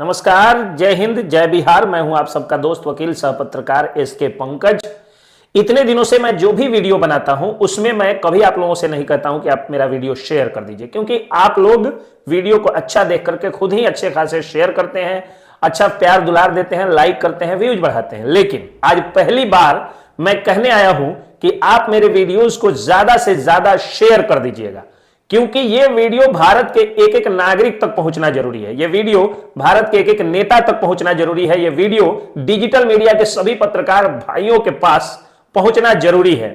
नमस्कार, जय हिंद, जय बिहार। मैं हूं आप सबका दोस्त वकील सह पत्रकार एसके पंकज। इतने दिनों से मैं जो भी वीडियो बनाता हूं उसमें मैं कभी आप लोगों से नहीं कहता हूं कि आप मेरा वीडियो शेयर कर दीजिए, क्योंकि आप लोग वीडियो को अच्छा देख करके खुद ही अच्छे खासे शेयर करते हैं, अच्छा प्यार दुलार देते हैं, लाइक करते हैं, व्यूज बढ़ाते हैं। लेकिन आज पहली बार मैं कहने आया हूं कि आप मेरे वीडियोज को ज्यादा से ज्यादा शेयर कर दीजिएगा, क्योंकि यह वीडियो भारत के एक एक नागरिक तक पहुंचना जरूरी है। यह वीडियो भारत के एक एक नेता तक पहुंचना जरूरी है। यह वीडियो डिजिटल मीडिया के सभी पत्रकार भाइयों के पास पहुंचना जरूरी है।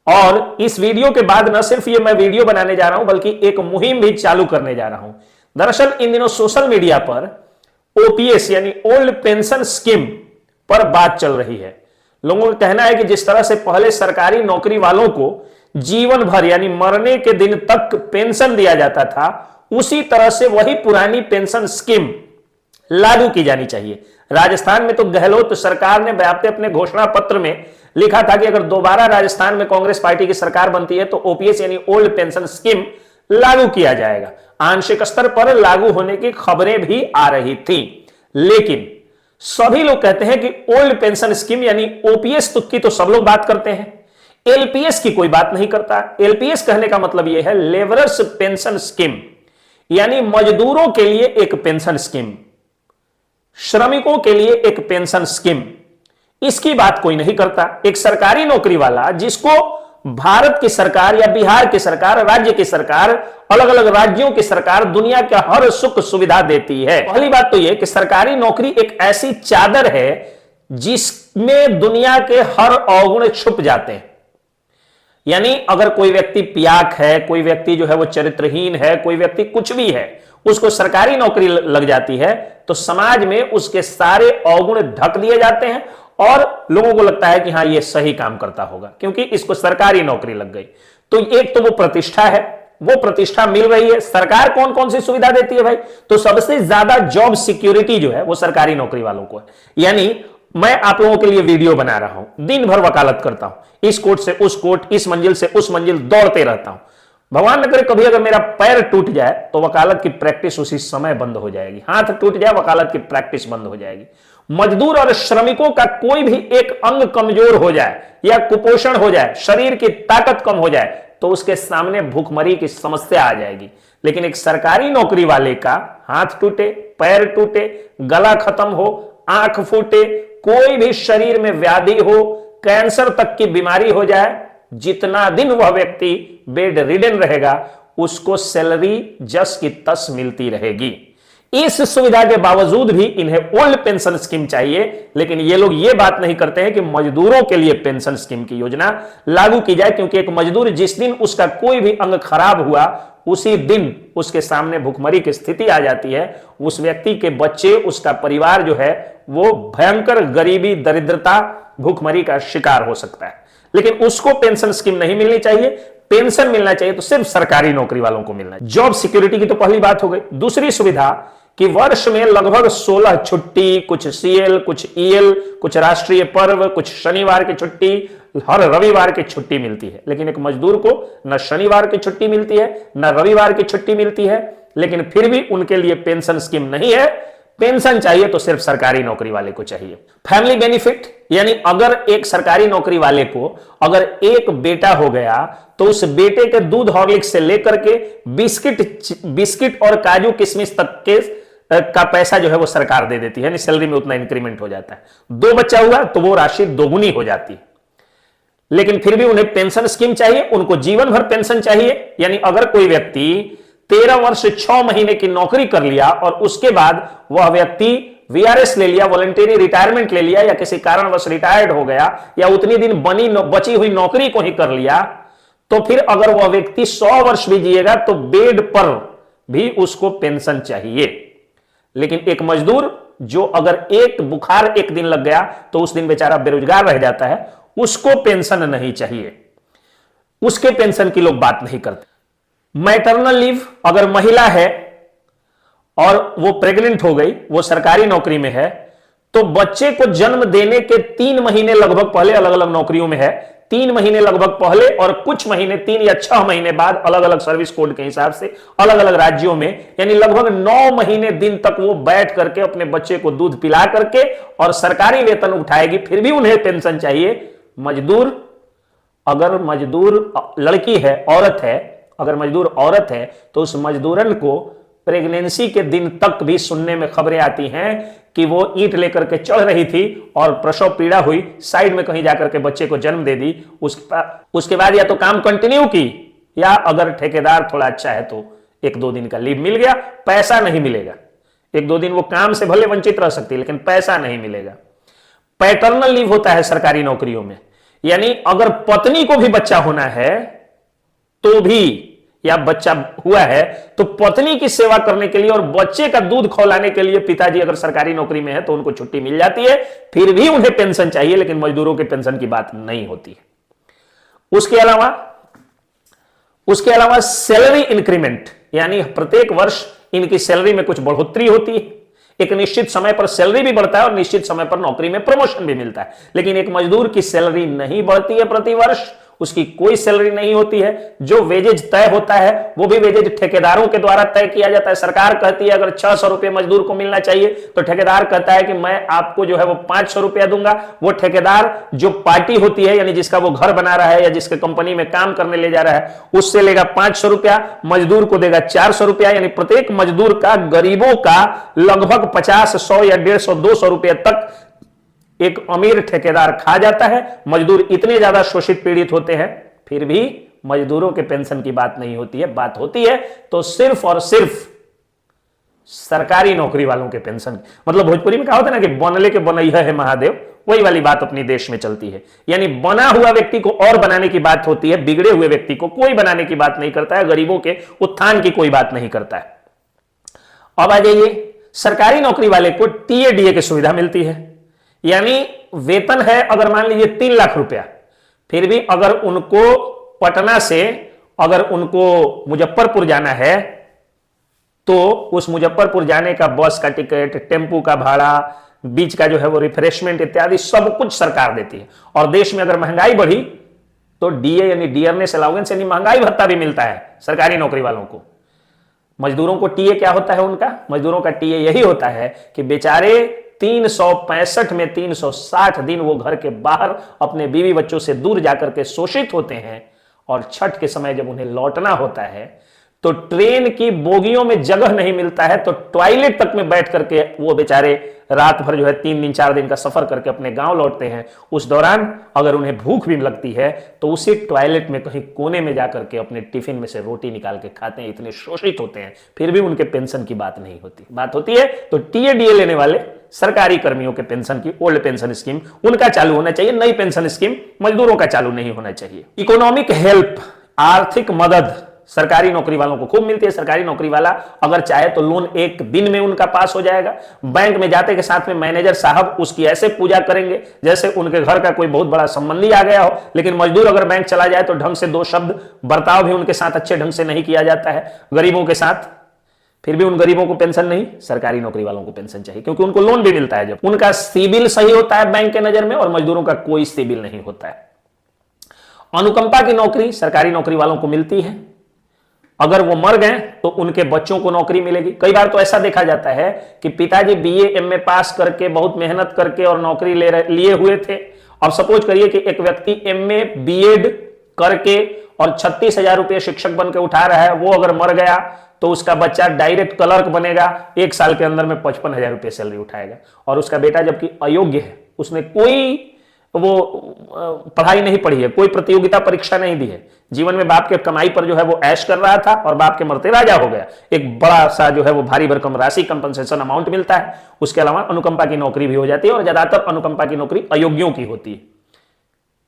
और इस वीडियो के बाद न सिर्फ ये मैं वीडियो बनाने जा रहा हूं, बल्कि एक मुहिम भी चालू करने जा रहा हूं। दरअसल इन दिनों सोशल मीडिया पर ओपीएस यानी ओल्ड पेंशन स्कीम पर बात चल रही है। लोगों का कहना है कि जिस तरह से पहले सरकारी नौकरी वालों को जीवन भर यानी मरने के दिन तक पेंशन दिया जाता था, उसी तरह से वही पुरानी पेंशन स्कीम लागू की जानी चाहिए। राजस्थान में तो गहलोत सरकार ने अपने घोषणा पत्र में लिखा था कि अगर दोबारा राजस्थान में कांग्रेस पार्टी की सरकार बनती है तो ओपीएस यानी ओल्ड पेंशन स्कीम लागू किया जाएगा। आंशिक स्तर पर लागू होने की खबरें भी आ रही थी, लेकिन सभी लोग कहते हैं कि ओल्ड पेंशन स्कीम यानी ओपीएस की तो सब लोग बात करते हैं, एलपीएस की कोई बात नहीं करता। एलपीएस कहने का मतलब यह है लेबरर्स पेंशन स्कीम, यानी मजदूरों के लिए एक पेंशन स्कीम, श्रमिकों के लिए एक पेंशन स्कीम। इसकी बात कोई नहीं करता। एक सरकारी नौकरी वाला जिसको भारत की सरकार या बिहार की सरकार, राज्य की सरकार, अलग अलग राज्यों की सरकार दुनिया का हर सुख सुविधा देती है। पहली बात तो यह कि सरकारी नौकरी एक ऐसी चादर है जिसमें दुनिया के हर अवगुण छुप जाते हैं। यानी अगर कोई व्यक्ति पियाक है, कोई व्यक्ति जो है वो चरित्रहीन है, कोई व्यक्ति कुछ भी है, उसको सरकारी नौकरी लग जाती है तो समाज में उसके सारे अवगुण ढक दिए जाते हैं और लोगों को लगता है कि हाँ ये सही काम करता होगा क्योंकि इसको सरकारी नौकरी लग गई। तो एक तो वो प्रतिष्ठा है, वो प्रतिष्ठा मिल रही है। सरकार कौन कौन सी सुविधा देती है भाई? तो सबसे ज्यादा जॉब सिक्योरिटी जो है वो सरकारी नौकरी वालों को है। यानी मैं आप लोगों के लिए वीडियो बना रहा हूं, दिन भर वकालत करता हूं, इस कोर्ट से उस कोर्ट, इस मंजिल से उस मंजिल दौड़ते रहता हूं। भगवान न करे कभी अगर मेरा पैर टूट जाए तो वकालत की प्रैक्टिस उसी समय बंद हो जाएगी। हाथ टूट जाए वकालत की प्रैक्टिस बंद हो जाएगी। मजदूर और श्रमिकों का कोई भी एक अंग कमजोर हो जाए या कुपोषण हो जाए, शरीर की ताकत कम हो जाए तो उसके सामने भूखमरी की समस्या आ जाएगी। लेकिन एक सरकारी नौकरी वाले का हाथ टूटे, पैर टूटे, गला खत्म हो, आंख फूटे, कोई भी शरीर में व्याधि हो, कैंसर तक की बीमारी हो जाए, जितना दिन वह व्यक्ति बेड रिडन रहेगा उसको सैलरी जस की तस मिलती रहेगी। इस सुविधा के बावजूद भी इन्हें ओल्ड पेंशन स्कीम चाहिए, लेकिन ये लोग ये बात नहीं करते हैं कि मजदूरों के लिए पेंशन स्कीम की योजना लागू की जाए, क्योंकि एक मजदूर जिस दिन उसका कोई भी अंग खराब हुआ उसी दिन उसके सामने भुखमरी की स्थिति आ जाती है। उस व्यक्ति के बच्चे, उसका परिवार जो है वो भयंकर गरीबी, दरिद्रता, भुखमरी का शिकार हो सकता है। लेकिन उसको पेंशन स्कीम नहीं मिलनी चाहिए। पेंशन मिलना चाहिए तो सिर्फ सरकारी नौकरी वालों को मिलना है। जॉब सिक्योरिटी की तो पहली बात हो गई। दूसरी सुविधा कि वर्ष में लगभग 16 छुट्टी, कुछ सीएल, कुछ ईएल, कुछ राष्ट्रीय पर्व, कुछ शनिवार की छुट्टी, हर रविवार की छुट्टी मिलती है। लेकिन एक मजदूर को न शनिवार की छुट्टी मिलती है न रविवार की छुट्टी मिलती है, लेकिन फिर भी उनके लिए पेंशन स्कीम नहीं है। पेंशन चाहिए तो सिर्फ सरकारी नौकरी वाले को चाहिए। फैमिली बेनिफिट यानी अगर एक सरकारी नौकरी वाले को अगर एक बेटा हो गया तो उस बेटे के दूध हॉर्लिक्स से लेकर के बिस्किट और काजू किशमिश तक के का पैसा जो है वो सरकार दे देती है, सैलरी में उतना इंक्रीमेंट हो जाता है। 2 बच्चा हुआ तो वो राशि दोगुनी हो जाती है। लेकिन फिर भी उन्हें पेंशन स्कीम चाहिए, उनको जीवन भर पेंशन चाहिए। यानी अगर कोई व्यक्ति 13 वर्ष 6 महीने की नौकरी कर लिया और उसके बाद वह व्यक्ति वीआरएस ले लिया, वॉलंटरी रिटायरमेंट ले लिया, या किसी कारणवश रिटायर्ड हो गया, या उतनी दिन बची हुई नौकरी को ही कर लिया, तो फिर अगर वह व्यक्ति 100 वर्ष भी जिएगा तो बेड पर भी उसको पेंशन चाहिए। लेकिन एक मजदूर जो अगर एक बुखार एक दिन लग गया तो उस दिन बेचारा बेरोजगार रह जाता है, उसको पेंशन नहीं चाहिए, उसके पेंशन की लोग बात नहीं करते। मैटरनल लीव अगर महिला है और वो प्रेग्नेंट हो गई, वो सरकारी नौकरी में है, तो बच्चे को जन्म देने के 3 महीने लगभग पहले अलग अलग नौकरियों में है, 3 महीने लगभग पहले और कुछ महीने 3 या 6 महीने बाद अलग अलग सर्विस कोड के हिसाब से अलग अलग राज्यों में, यानी लगभग 9 महीने दिन तक वो बैठ करके अपने बच्चे को दूध पिला करके और सरकारी वेतन उठाएगी, फिर भी उन्हें पेंशन चाहिए। मजदूर, अगर मजदूर लड़की है, औरत है, अगर मजदूर औरत है तो उस मजदूरन को प्रेगनेंसी के दिन तक भी सुनने में खबरें आती हैं कि वो ईंट लेकर के चढ़ रही थी और प्रसव पीड़ा हुई, साइड में कहीं जाकर के बच्चे को जन्म दे दी। उसके बाद या तो काम कंटिन्यू की, या अगर ठेकेदार थोड़ा अच्छा है तो 1-2 दिन का लीव मिल गया, पैसा नहीं मिलेगा। 1-2 दिन वो काम से भले वंचित रह सकती है लेकिन पैसा नहीं मिलेगा। पैटर्नल लीव होता है सरकारी नौकरियों में, यानी अगर पत्नी को भी बच्चा होना है तो भी, या बच्चा हुआ है तो पत्नी की सेवा करने के लिए और बच्चे का दूध खौलाने के लिए पिताजी अगर सरकारी नौकरी में है तो उनको छुट्टी मिल जाती है, फिर भी उन्हें पेंशन चाहिए, लेकिन मजदूरों के पेंशन की बात नहीं होती है। उसके अलावा सैलरी इंक्रीमेंट, यानी प्रत्येक वर्ष इनकी सैलरी में कुछ बढ़ोतरी होती है। एक निश्चित समय पर सैलरी भी बढ़ता है और निश्चित समय पर नौकरी में प्रमोशन भी मिलता है, लेकिन एक मजदूर की सैलरी नहीं बढ़ती है प्रति वर्ष, उसकी कोई सैलरी नहीं होती है। जो वेजेज तय होता है वो भी वेजेज ठेकेदारों के द्वारा तय किया जाता है। सरकार कहती है अगर 600 रुपए मजदूर को मिलना चाहिए तो ठेकेदार कहता है कि मैं आपको जो है वो 500 रुपया दूंगा। वो ठेकेदार जो पार्टी होती है, यानी जिसका वो घर बना रहा है या जिसके कंपनी में काम करने ले जा रहा है, उससे लेगा 500 रुपया, मजदूर को देगा 400 रुपया, यानी प्रत्येक मजदूर का गरीबों का लगभग 50, 100 या 150, 200 रुपये तक एक अमीर ठेकेदार खा जाता है। मजदूर इतने ज्यादा शोषित पीड़ित होते हैं, फिर भी मजदूरों के पेंशन की बात नहीं होती है। बात होती है तो सिर्फ और सिर्फ सरकारी नौकरी वालों के पेंशन। मतलब भोजपुरी में कहा होता है ना कि बनले के बनैया है महादेव, वही वाली बात अपनी देश में चलती है। यानी बना हुआ व्यक्ति को और बनाने की बात होती है, बिगड़े हुए व्यक्ति को कोई बनाने की बात नहीं करता है, गरीबों के उत्थान की कोई बात नहीं करता है। अब आ जाइए, सरकारी नौकरी वाले को टीए-डीए की सुविधा मिलती है, यानी वेतन है अगर मान लीजिए 3 लाख रुपया, फिर भी अगर उनको पटना से अगर उनको मुजफ्फरपुर जाना है तो उस मुजफ्फरपुर जाने का बस का टिकट, टेम्पू का भाड़ा, बीच का जो है वो रिफ्रेशमेंट इत्यादि सब कुछ सरकार देती है। और देश में अगर महंगाई बढ़ी तो डीए यानी डियरनेस अलाउंस यानी महंगाई भत्ता भी मिलता है सरकारी नौकरी वालों को। मजदूरों को टीए क्या होता है उनका? मजदूरों का टीए यही होता है कि बेचारे 365 में 360 दिन वो घर के बाहर अपने बीवी बच्चों से दूर जाकर के शोषित होते हैं, और छठ के समय जब उन्हें लौटना होता है तो ट्रेन की बोगियों में जगह नहीं मिलता है, तो टॉयलेट तक में बैठ करके वो बेचारे रात भर जो है 3 दिन 4 दिन का सफर करके अपने गांव लौटते हैं। उस दौरान अगर उन्हें भूख भी लगती है तो उसी टॉयलेट में कहीं कोने में जाकर के अपने टिफिन में से रोटी निकाल के खाते हैं। इतने शोषित होते हैं, फिर भी उनके पेंशन की बात नहीं होती। बात होती है तो टीए-डीए लेने वाले सरकारी कर्मियों के पेंशन की, ओल्ड पेंशन स्कीम उनका चालू होना चाहिए, नई पेंशन स्कीम मजदूरों का चालू नहीं होना चाहिए। इकोनॉमिक हेल्प, आर्थिक मदद सरकारी नौकरी वालों को खूब मिलती है। सरकारी नौकरी वाला अगर चाहे तो लोन 1 दिन में उनका पास हो जाएगा। बैंक में जाते के साथ में मैनेजर साहब उसकी ऐसे पूजा करेंगे जैसे उनके घर का कोई बहुत बड़ा संबंधी आ गया हो। लेकिन मजदूर अगर बैंक चला जाए तो ढंग से 2 शब्द बर्ताव भी उनके साथ अच्छे ढंग से नहीं किया जाता है गरीबों के साथ, फिर भी उन गरीबों को पेंशन नहीं, सरकारी नौकरी वालों को पेंशन चाहिए क्योंकि उनको लोन भी मिलता है। जब उनका सिबिल सही होता है बैंक के नजर में, और मजदूरों का कोई सिबिल नहीं होता है। अनुकंपा की नौकरी सरकारी नौकरी वालों को मिलती है। अगर वो मर गए तो उनके बच्चों को नौकरी मिलेगी। कई बार तो ऐसा देखा जाता है कि पिताजी बीए एमए पास करके बहुत मेहनत करके और नौकरी लिए हुए थे। अब सपोज करिए कि एक व्यक्ति एमए बीएड करके और 36,000 रुपये शिक्षक बनकर उठा रहा है, वो अगर मर गया तो उसका बच्चा डायरेक्ट क्लर्क बनेगा, 1 साल के अंदर में 55,000 रुपये सैलरी उठाएगा। और उसका बेटा जबकि अयोग्य है, उसने कोई वो पढ़ाई नहीं पढ़ी है, कोई प्रतियोगिता परीक्षा नहीं दी है, जीवन में बाप के कमाई पर जो है वो ऐश कर रहा था और बाप के मरते राजा हो गया। एक बड़ा सा जो है वो भारी भरकम राशि कंपनसेशन अमाउंट मिलता है। उसके अलावा अनुकंपा की नौकरी भी हो जाती है और ज्यादातर अनुकंपा की नौकरी अयोग्यों की होती है।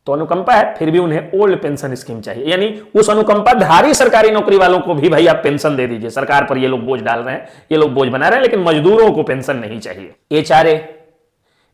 तो अनुकंपा है, फिर भी उन्हें ओल्ड पेंशन स्कीम चाहिए, यानी उस अनुकंपाधारी सरकारी नौकरी वालों को भी भाई आप पेंशन दे दीजिए। सरकार पर ये लोग बोझ डाल रहे हैं, ये लोग बोझ बना रहे हैं, लेकिन मजदूरों को पेंशन नहीं चाहिए। HRA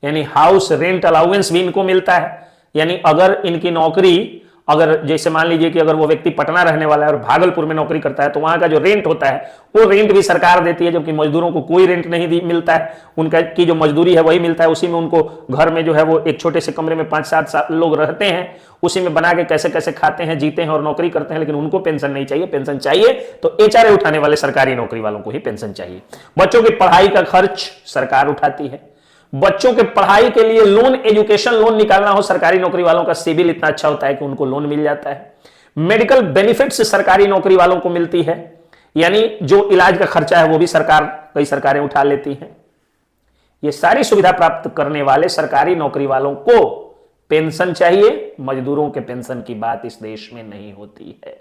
यानी हाउस रेंट अलाउंस भी इनको मिलता है, यानी अगर इनकी नौकरी अगर जैसे मान लीजिए कि अगर वो व्यक्ति पटना रहने वाला है और भागलपुर में नौकरी करता है तो वहां का जो रेंट होता है वो रेंट भी सरकार देती है, जबकि मजदूरों को कोई रेंट नहीं मिलता है। उनका की जो मजदूरी है वही मिलता है, उसी में उनको घर में जो है वो एक छोटे से कमरे में 5-7 लोग रहते हैं, उसी में बना के कैसे कैसे खाते हैं, जीते हैं और नौकरी करते हैं, लेकिन उनको पेंशन नहीं चाहिए। पेंशन चाहिए तो एचआरए उठाने वाले सरकारी नौकरी वालों को ही पेंशन चाहिए। बच्चों की पढ़ाई का खर्च सरकार उठाती है। बच्चों के पढ़ाई के लिए लोन, एजुकेशन लोन निकालना हो, सरकारी नौकरी वालों का सिविल इतना अच्छा होता है कि उनको लोन मिल जाता है। मेडिकल बेनिफिट्स सरकारी नौकरी वालों को मिलती है, यानी जो इलाज का खर्चा है वो भी कई सरकारें उठा लेती हैं। ये सारी सुविधा प्राप्त करने वाले सरकारी नौकरी वालों को पेंशन चाहिए। मजदूरों के पेंशन की बात इस देश में नहीं होती है।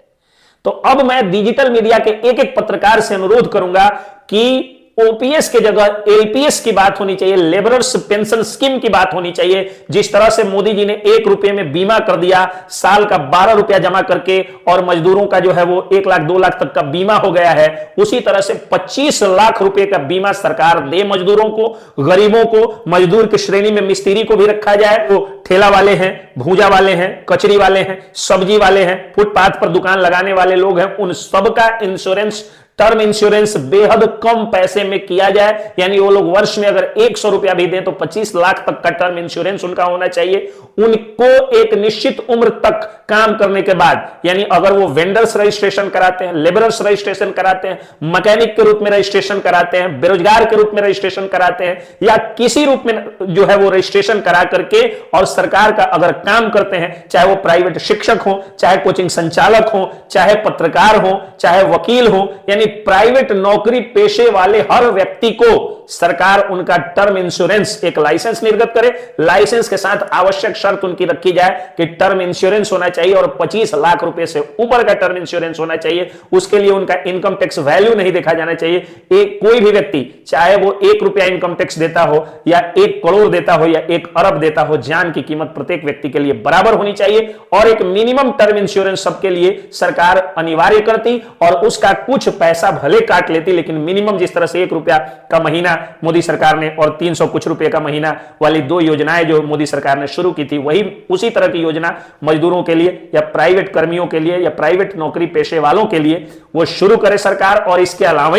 तो अब मैं डिजिटल मीडिया के एक एक पत्रकार से अनुरोध करूंगा कि ओपीएस के जगह एलपीएस की बात होनी चाहिए, लेबरर्स पेंशन स्कीम की बात होनी चाहिए। जिस तरह से मोदी जी ने 1 रुपए में बीमा कर दिया, साल का 12 रुपया जमा करके, और मजदूरों का जो है वो 1 लाख 2 लाख तक का बीमा हो गया है, उसी तरह से 25 लाख रुपए का बीमा सरकार दे मजदूरों को, गरीबों को। मजदूर की श्रेणी में मिस्त्री को भी रखा जाए, वो ठेला वाले हैं, भूजा वाले हैं, कचरी वाले हैं, सब्जी वाले हैं, फुटपाथ पर दुकान लगाने वाले लोग हैं, उन सबका इंश्योरेंस, टर्म इंश्योरेंस बेहद कम पैसे में किया जाए। यानी वो लोग वर्ष में अगर 100 रुपया भी दें तो 25 लाख तक का टर्म इंश्योरेंस उनका होना चाहिए। उनको एक निश्चित उम्र तक काम करने के बाद, यानी अगर वो वेंडर्स रजिस्ट्रेशन कराते हैं, लेबरर्स रजिस्ट्रेशन कराते हैं, मैकेनिक के रूप में रजिस्ट्रेशन कराते हैं, बेरोजगार के रूप में रजिस्ट्रेशन कराते हैं, या किसी रूप में जो है वो रजिस्ट्रेशन करा करके और सरकार का अगर काम करते हैं, चाहे वो प्राइवेट शिक्षक हो, चाहे कोचिंग संचालक हो, चाहे पत्रकार हो, चाहे वकील हो, यानी प्राइवेट नौकरी पेशे वाले हर व्यक्ति को सरकार उनका टर्म इंश्योरेंस, एक लाइसेंस निर्गत करे। लाइसेंस के साथ आवश्यक शर्त उनकी रखी जाए कि टर्म इंश्योरेंस होना चाहिए और 25 लाख रुपए से ऊपर का टर्म इंश्योरेंस होना चाहिए। उसके लिए उनका इनकम टैक्स वैल्यू नहीं देखा जाना चाहिए। कोई भी व्यक्ति, चाहे वो 1 रुपया इनकम टैक्स देता हो या 1 करोड़ देता हो या 1 अरब देता हो, जान की कीमत प्रत्येक व्यक्ति के लिए बराबर होनी चाहिए। और एक मिनिमम टर्म इंश्योरेंस सबके लिए सरकार अनिवार्य करती और उसका कुछ पैसा भले काट लेती, लेकिन मिनिमम जिस तरह से 1 रुपया का महीना मोदी सरकार ने और 300 कुछ रुपए का महीना वाली 2 योजनाएं जो मोदी सरकार ने शुरू की थी, वही उसी तरह की योजना मजदूरों के लिए या प्राइवेट कर्मियों के लिए या प्राइवेट नौकरी पेशे वालों के लिए वो शुरू करे सरकार। और इसके अलावा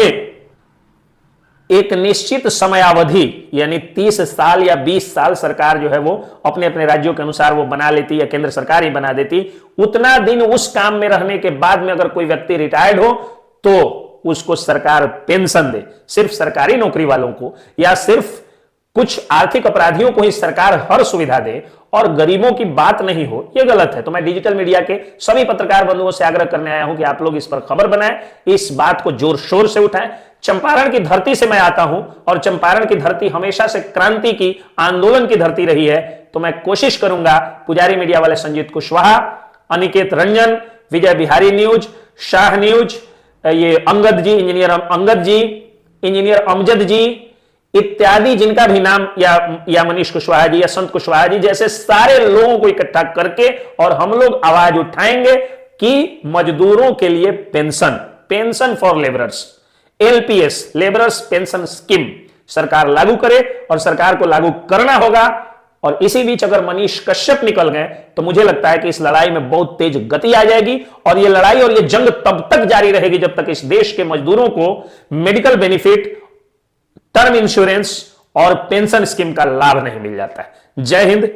एक निश्चित समयावधि, यानी 30 साल या 20 साल सरकार जो है वो अपने अपने राज्यों के अनुसार वो बना लेती या केंद्र सरकार ही बना देती। उतना दिन उस काम में रहने के बाद में अगर कोई व्यक्ति रिटायर्ड हो तो उसको सरकार पेंशन दे। सिर्फ सरकारी नौकरी वालों को या सिर्फ कुछ आर्थिक अपराधियों को ही सरकार हर सुविधा दे और गरीबों की बात नहीं हो, यह गलत है। तो मैं डिजिटल मीडिया के सभी पत्रकार बंधुओं से आग्रह करने आया हूं कि आप लोग इस पर खबर बनाएं, इस बात को जोर शोर से उठाएं। चंपारण की धरती से मैं आता हूं और चंपारण की धरती हमेशा से क्रांति की, आंदोलन की धरती रही है। तो मैं कोशिश करूंगा, पुजारी मीडिया वाले संजीत कुशवाहा, अनिकेत रंजन, विजय बिहारी न्यूज, शाह न्यूज, ये अंगद जी, इंजीनियर अंगद जी, इंजीनियर अमजद जी इत्यादि, जिनका भी नाम, या मनीष कुशवाहा जी या संत कुशवाहा जी, जैसे सारे लोगों को इकट्ठा करके और हम लोग आवाज उठाएंगे कि मजदूरों के लिए pension for labourers, LPS, labourers pension scheme सरकार लागू करे और सरकार को लागू करना होगा। और इसी बीच अगर मनीष कश्यप निकल गए तो मुझे लगता है कि इस लड़ाई में बहुत तेज गति आ जाएगी और ये लड़ाई और ये जंग तब तक जारी रहेगी जब तक इस देश के मजदूरों को मेडिकल बेनिफिट, टर्म इंश्योरेंस और पेंशन स्कीम का लाभ नहीं मिल जाता है। जय हिंद।